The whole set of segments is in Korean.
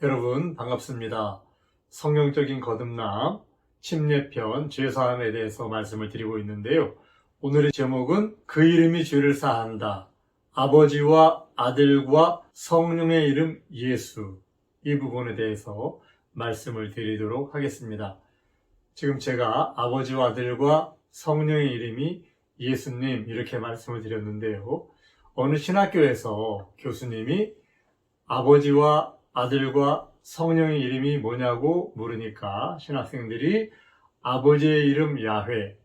여러분 반갑습니다. 성경적인 거듭남 침례편 죄사함에 대해서 말씀을 드리고 있는데요. 오늘의 제목은 그 이름이 죄를 사한다. 아버지와 아들과 성령의 이름 예수, 이 부분에 대해서 말씀을 드리도록 하겠습니다. 지금 제가 아버지와 아들과 성령의 이름이 예수님 이렇게 말씀을 드렸는데요. 어느 신학교에서 교수님이 아버지와 아들과 성령의 이름이 뭐냐고 물으니까 신학생들이 아버지의 이름 야훼,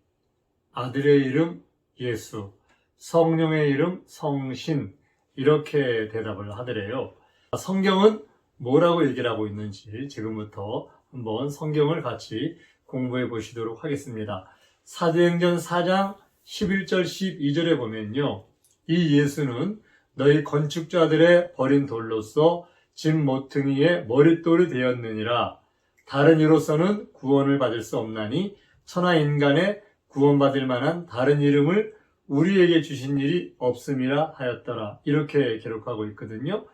아들의 이름 예수, 성령의 이름 성신, 이렇게 대답을 하더래요. 성경은 뭐라고 얘기를 하고 있는지 지금부터 한번 성경을 같이 공부해 보시도록 하겠습니다. 사도행전 4장 11절 12절에 보면요, 이 예수는 너희 건축자들의 버린 돌로서 집 모퉁이의 머릿돌이 되었느니라. 다른 이로서는 구원을 받을 수 없나니 천하 인간의 구원받을 만한 다른 이름을 우리에게 주신 일이 없음이라 하였더라. 이렇게 기록하고 있거든요.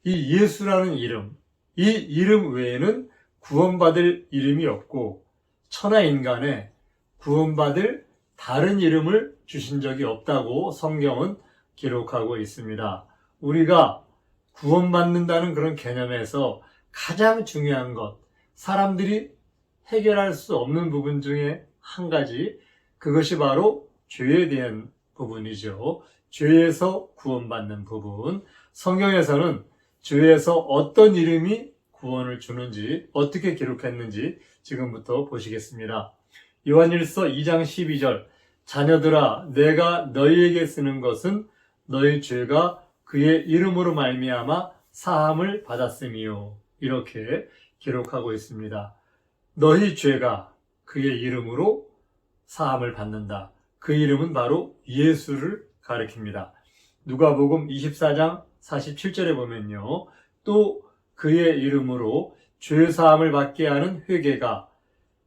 이 예수라는 이름, 이 이름 외에는 구원받을 이름이 없고 천하 인간에 구원받을 다른 이름을 주신 적이 없다고 성경은 기록하고 있습니다. 우리가 구원받는다는 그런 개념에서 가장 중요한 것, 사람들이 해결할 수 없는 부분 중에 한 가지, 그것이 바로 죄에 대한 부분이죠. 죄에서 구원받는 부분. 성경에서는 죄에서 어떤 이름이 구원을 주는지, 어떻게 기록했는지 지금부터 보시겠습니다. 요한일서 2장 12절, 자녀들아 내가 너희에게 쓰는 것은 너희 죄가 그의 이름으로 말미암아 사함을 받았음이요. 이렇게 기록하고 있습니다. 너희 죄가 그의 이름으로 사함을 받는다. 그 이름은 바로 예수를 가리킵니다. 누가복음 24장 47절에 보면요, 또 그의 이름으로 죄 사함을 받게 하는 회개가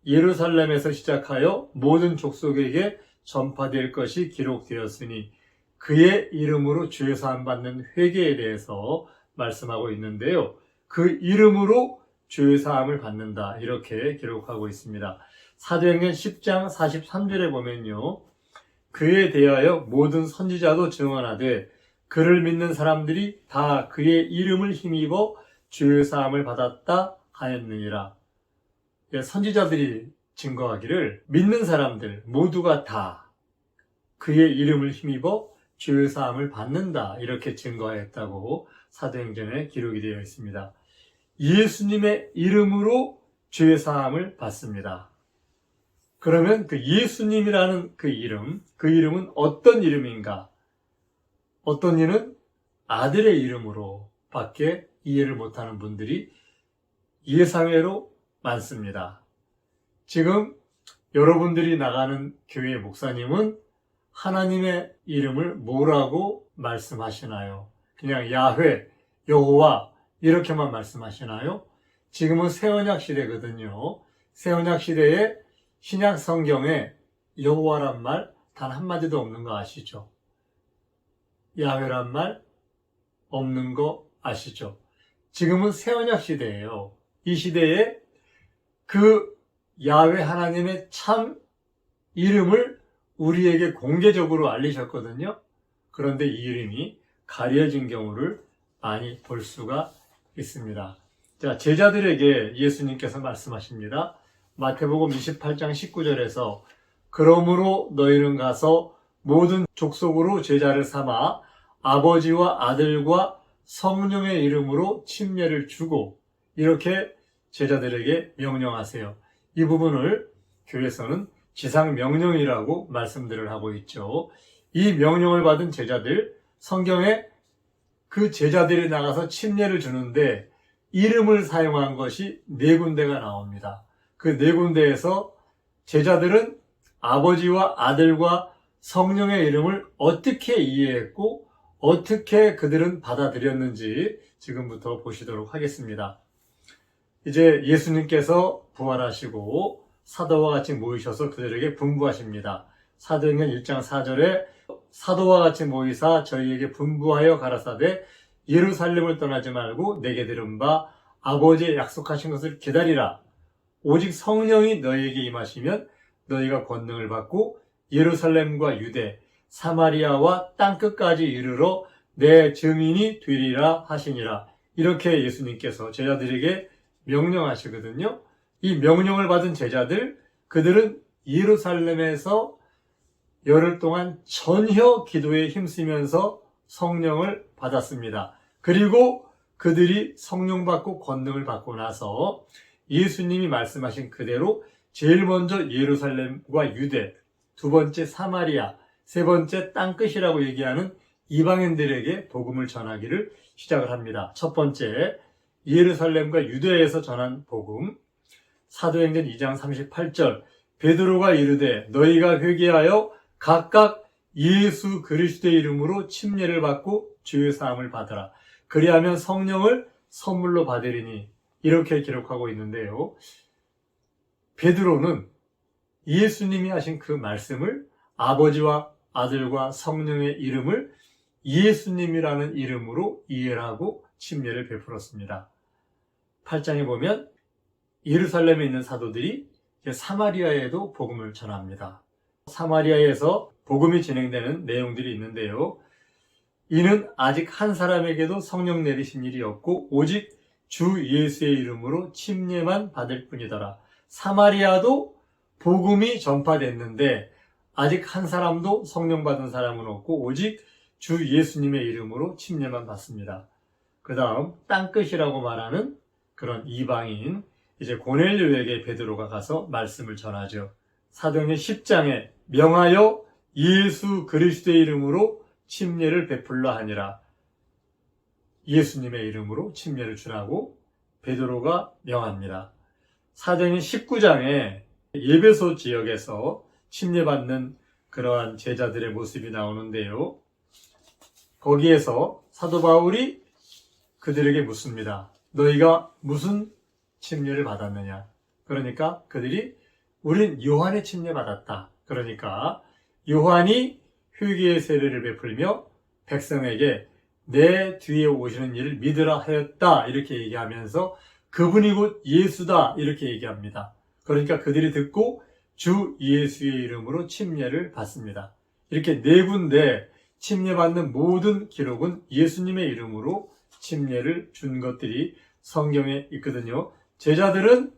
예루살렘에서 시작하여 모든 족속에게 전파될 것이 기록되었으니, 그의 이름으로 죄 사함 받는 회개에 대해서 말씀하고 있는데요. 그 이름으로 죄 사함을 받는다, 이렇게 기록하고 있습니다. 사도행전 10장 43절에 보면요, 그에 대하여 모든 선지자도 증언하되 그를 믿는 사람들이 다 그의 이름을 힘입어 죄 사함을 받았다 하였느니라. 선지자들이 증거하기를 믿는 사람들 모두가 다 그의 이름을 힘입어 죄 사함을 받는다, 이렇게 증거했다고 사도행전에 기록이 되어 있습니다. 예수님의 이름으로 죄 사함을 받습니다. 그러면 그 예수님이라는 그 이름은 어떤 이름인가? 어떤 이는 아들의 이름으로 밖에 이해를 못하는 분들이 예사회로 많습니다. 지금 여러분들이 나가는 교회 목사님은 하나님의 이름을 뭐라고 말씀하시나요? 그냥 야훼, 여호와 이렇게만 말씀하시나요? 지금은 새언약 시대거든요. 새언약 시대에 신약 성경에 여호와란 말 단 한마디도 없는 거 아시죠? 야훼란 말 없는 거 아시죠? 지금은 새언약 시대예요. 이 시대에 그 야훼 하나님의 참 이름을 우리에게 공개적으로 알리셨거든요. 그런데 이 이름이 가려진 경우를 많이 볼 수가 있습니다. 자, 제자들에게 예수님께서 말씀하십니다. 마태복음 28장 19절에서 그러므로 너희는 가서 모든 족속으로 제자를 삼아 아버지와 아들과 성령의 이름으로 침례를 주고, 이렇게 제자들에게 명령하세요. 이 부분을 교회에서는 지상명령이라고 말씀들을 하고 있죠. 이 명령을 받은 제자들, 성경에 그 제자들이 나가서 침례를 주는데 이름을 사용한 것이 4군데가 나옵니다. 그 4군데에서 제자들은 아버지와 아들과 성령의 이름을 어떻게 이해했고 어떻게 그들은 받아들였는지 지금부터 보시도록 하겠습니다. 이제 예수님께서 부활하시고 사도와 같이 모이셔서 그들에게 분부하십니다. 사도행전 1장 4절에 사도와 같이 모이사 저희에게 분부하여 가라사대 예루살렘을 떠나지 말고 내게 들은 바 아버지의 약속하신 것을 기다리라. 오직 성령이 너희에게 임하시면 너희가 권능을 받고 예루살렘과 유대, 사마리아와 땅끝까지 이르러 내 증인이 되리라 하시니라. 이렇게 예수님께서 제자들에게 명령하시거든요. 이 명령을 받은 제자들, 그들은 예루살렘에서 열흘 동안 전혀 기도에 힘쓰면서 성령을 받았습니다. 그리고 그들이 성령 받고 권능을 받고 나서 예수님이 말씀하신 그대로 제일 먼저 예루살렘과 유대, 두 번째 사마리아, 세 번째 땅끝이라고 얘기하는 이방인들에게 복음을 전하기를 시작을 합니다. 첫 번째, 예루살렘과 유대에서 전한 복음. 사도행전 2장 38절, 베드로가 이르되 너희가 회개하여 각각 예수 그리스도의 이름으로 침례를 받고 죄의 사함을 받으라. 그리하면 성령을 선물로 받으리니. 이렇게 기록하고 있는데요. 베드로는 예수님이 하신 그 말씀을 아버지와 아들과 성령의 이름을 예수님이라는 이름으로 이해를 하고 침례를 베풀었습니다. 8장에 보면 예루살렘에 있는 사도들이 사마리아에도 복음을 전합니다. 사마리아에서 복음이 진행되는 내용들이 있는데요. 이는 아직 한 사람에게도 성령 내리신 일이 없고 오직 주 예수의 이름으로 침례만 받을 뿐이더라. 사마리아도 복음이 전파됐는데 아직 한 사람도 성령 받은 사람은 없고 오직 주 예수님의 이름으로 침례만 받습니다. 그 다음 땅끝이라고 말하는 그런 이방인, 이제 고넬료에게 베드로가 가서 말씀을 전하죠. 사도행전 10장에 명하여 예수 그리스도의 이름으로 침례를 베풀라 하니라. 예수님의 이름으로 침례를 주라고 베드로가 명합니다. 사도행전 19장에 예배소 지역에서 침례받는 그러한 제자들의 모습이 나오는데요. 거기에서 사도 바울이 그들에게 묻습니다. 너희가 무슨 침례를 받았느냐? 그러니까 그들이 우린 요한의 침례 받았다. 그러니까 요한이 회개의 세례를 베풀며 백성에게 내 뒤에 오시는 이를 믿으라 하였다. 이렇게 얘기하면서 그분이 곧 예수다. 이렇게 얘기합니다. 그러니까 그들이 듣고 주 예수의 이름으로 침례를 받습니다. 이렇게 네 군데 침례받는 모든 기록은 예수님의 이름으로 침례를 준 것들이 성경에 있거든요. 제자들은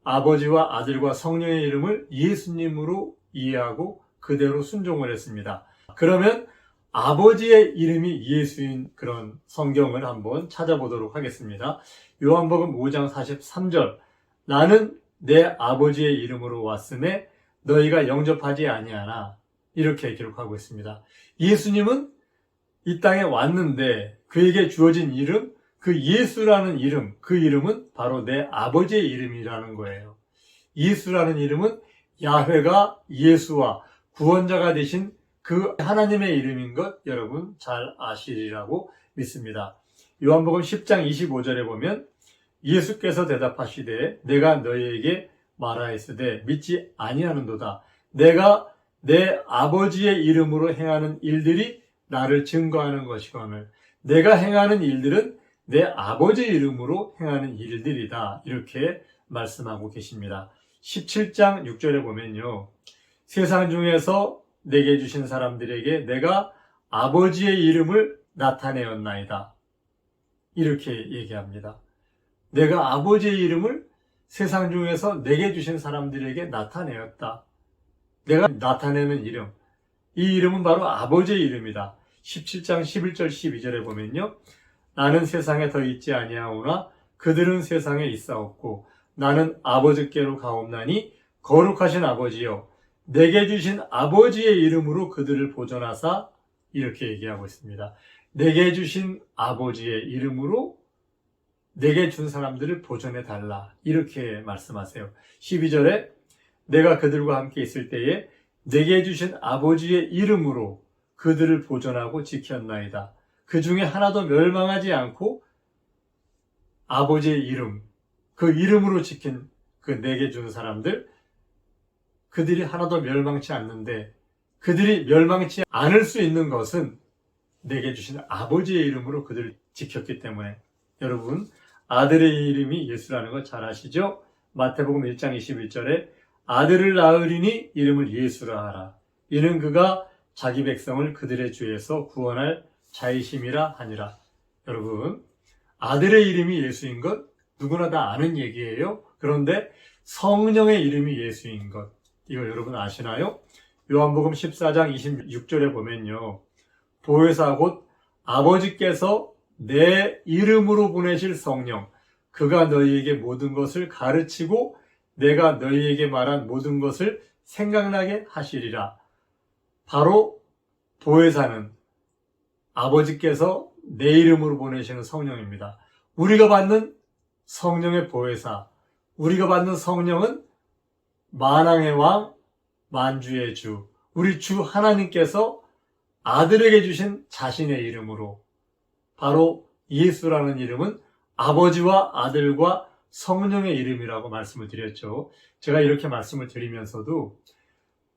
아버지와 아들과 성령의 이름을 예수님으로 이해하고 그대로 순종을 했습니다. 그러면 아버지의 이름이 예수인 그런 성경을 한번 찾아보도록 하겠습니다. 요한복음 5장 43절, 나는 내 아버지의 이름으로 왔음에 너희가 영접하지 아니하나. 이렇게 기록하고 있습니다. 예수님은 이 땅에 왔는데 그에게 주어진 이름, 그 예수라는 이름, 그 이름은 바로 내 아버지의 이름이라는 거예요. 예수라는 이름은 야훼가 예수와 구원자가 되신 그 하나님의 이름인 것 여러분 잘 아시리라고 믿습니다. 요한복음 10장 25절에 보면 예수께서 대답하시되 내가 너희에게 말하였으되 믿지 아니하는도다. 내가 내 아버지의 이름으로 행하는 일들이 나를 증거하는 것이거늘 내가 행하는 일들은 내 아버지의 이름으로 행하는 일들이다. 이렇게 말씀하고 계십니다. 17장 6절에 보면요. 세상 중에서 내게 주신 사람들에게 내가 아버지의 이름을 나타내었나이다. 이렇게 얘기합니다. 내가 아버지의 이름을 세상 중에서 내게 주신 사람들에게 나타내었다. 내가 나타내는 이름, 이 이름은 바로 아버지의 이름이다. 17장 11절 12절에 보면요. 나는 세상에 더 있지 아니하오나 그들은 세상에 있사옵고 나는 아버지께로 가옵나니 거룩하신 아버지여 내게 주신 아버지의 이름으로 그들을 보존하사. 이렇게 얘기하고 있습니다. 내게 주신 아버지의 이름으로 내게 준 사람들을 보존해 달라. 이렇게 말씀하세요. 12절에 내가 그들과 함께 있을 때에 내게 주신 아버지의 이름으로 그들을 보존하고 지켰나이다. 그 중에 하나도 멸망하지 않고 아버지의 이름, 그 이름으로 지킨 그 내게 준 사람들, 그들이 하나도 멸망치 않는데 그들이 멸망치 않을 수 있는 것은 내게 주신 아버지의 이름으로 그들을 지켰기 때문에 여러분 아들의 이름이 예수라는 거 잘 아시죠? 마태복음 1장 21절에 아들을 낳으리니 이름을 예수라 하라. 이는 그가 자기 백성을 그들의 죄에서 구원할 자이심이라 하니라. 여러분, 아들의 이름이 예수인 것 누구나 다 아는 얘기예요. 그런데 성령의 이름이 예수인 것, 이거 여러분 아시나요? 요한복음 14장 26절에 보면요, 보혜사 곧 아버지께서 내 이름으로 보내실 성령, 그가 너희에게 모든 것을 가르치고 내가 너희에게 말한 모든 것을 생각나게 하시리라. 바로 보혜사는 아버지께서 내 이름으로 보내시는 성령입니다. 우리가 받는 성령의 보혜사, 우리가 받는 성령은 만왕의 왕, 만주의 주, 우리 주 하나님께서 아들에게 주신 자신의 이름으로, 바로 예수라는 이름은 아버지와 아들과 성령의 이름이라고 말씀을 드렸죠. 제가 이렇게 말씀을 드리면서도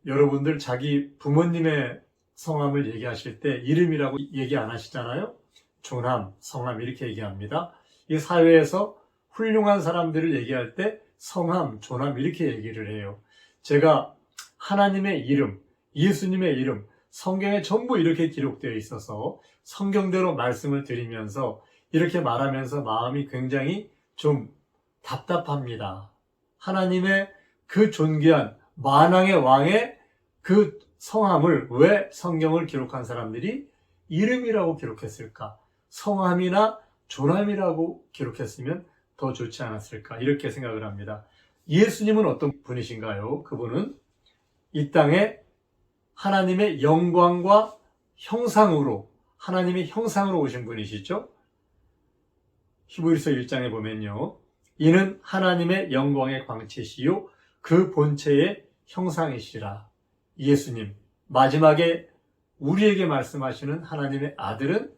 여러분들 자기 부모님의 성함을 얘기하실 때 이름이라고 얘기 안 하시잖아요. 조남, 성함 이렇게 얘기합니다. 이 사회에서 훌륭한 사람들을 얘기할 때 성함, 조남 이렇게 얘기를 해요. 제가 하나님의 이름, 예수님의 이름, 성경에 전부 이렇게 기록되어 있어서 성경대로 말씀을 드리면서 이렇게 말하면서 마음이 굉장히 좀 답답합니다. 하나님의 그 존귀한 만왕의 왕의 그 성함을 왜 성경을 기록한 사람들이 이름이라고 기록했을까? 성함이나 조남이라고 기록했으면 더 좋지 않았을까? 이렇게 생각을 합니다. 예수님은 어떤 분이신가요? 그분은 이 땅에 하나님의 영광과 형상으로, 하나님의 형상으로 오신 분이시죠? 히브리서 1장에 보면요, 이는 하나님의 영광의 광채시요 그 본체의 형상이시라. 예수님, 마지막에 우리에게 말씀하시는 하나님의 아들은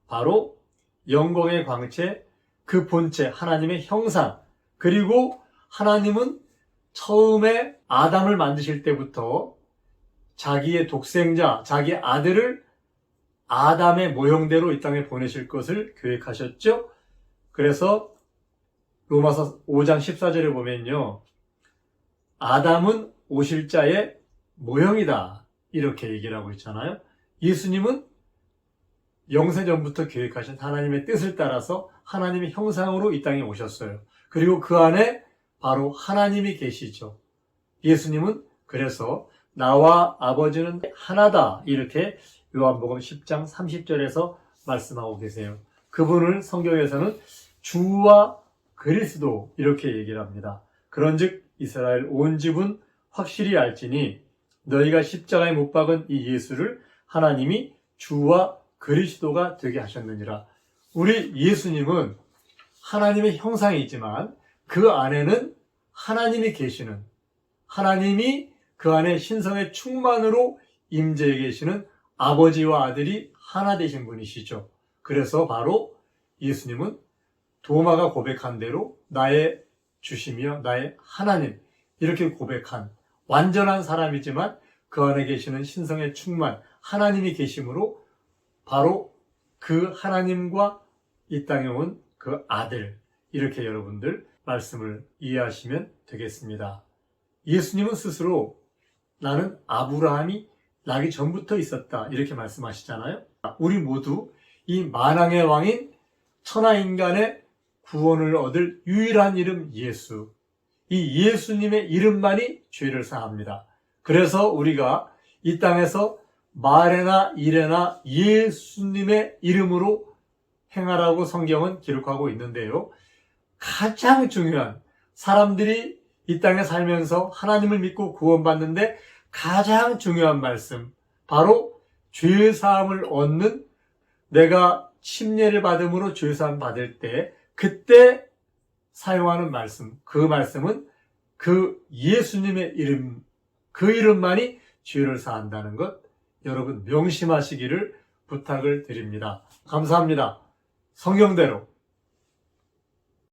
바로 영광의 광채, 그 본체, 하나님의 형상, 그리고 하나님은 처음에 아담을 만드실 때부터 자기의 독생자, 자기 아들을 아담의 모형대로 이 땅에 보내실 것을 계획하셨죠. 그래서 로마서 5장 14절에 보면요, 아담은 오실 자의 모형이다, 이렇게 얘기를 하고 있잖아요. 예수님은 영세전부터 계획하신 하나님의 뜻을 따라서 하나님의 형상으로 이 땅에 오셨어요. 그리고 그 안에 바로 하나님이 계시죠. 예수님은 그래서 나와 아버지는 하나다, 이렇게 요한복음 10장 30절에서 말씀하고 계세요. 그분을 성경에서는 주와 그리스도 이렇게 얘기를 합니다. 그런즉 이스라엘 온 집은 확실히 알지니 너희가 십자가에 못 박은 이 예수를 하나님이 주와 그리스도가 되게 하셨느니라. 우리 예수님은 하나님의 형상이지만 그 안에는 하나님이 계시는, 하나님이 그 안에 신성의 충만으로 임재해 계시는 아버지와 아들이 하나 되신 분이시죠. 그래서 바로 예수님은 도마가 고백한 대로 나의 주시며 나의 하나님, 이렇게 고백한 완전한 사람이지만 그 안에 계시는 신성의 충만, 하나님이 계심으로 바로 그 하나님과 이 땅에 온 그 아들, 이렇게 여러분들 말씀을 이해하시면 되겠습니다. 예수님은 스스로 나는 아브라함이 나기 전부터 있었다, 이렇게 말씀하시잖아요. 우리 모두 이 만왕의 왕인 천하인간의 구원을 얻을 유일한 이름 예수, 이 예수님의 이름만이 죄를 사합니다. 그래서 우리가 이 땅에서 말에나 일에나 예수님의 이름으로 행하라고 성경은 기록하고 있는데요, 가장 중요한, 사람들이 이 땅에 살면서 하나님을 믿고 구원받는데 가장 중요한 말씀, 바로 죄사함을 얻는, 내가 침례를 받음으로 죄사함 받을 때 그때 사용하는 말씀, 그 말씀은 그 예수님의 이름, 그 이름만이 죄를 사한다는 것, 여러분 명심하시기를 부탁을 드립니다. 감사합니다. 성경대로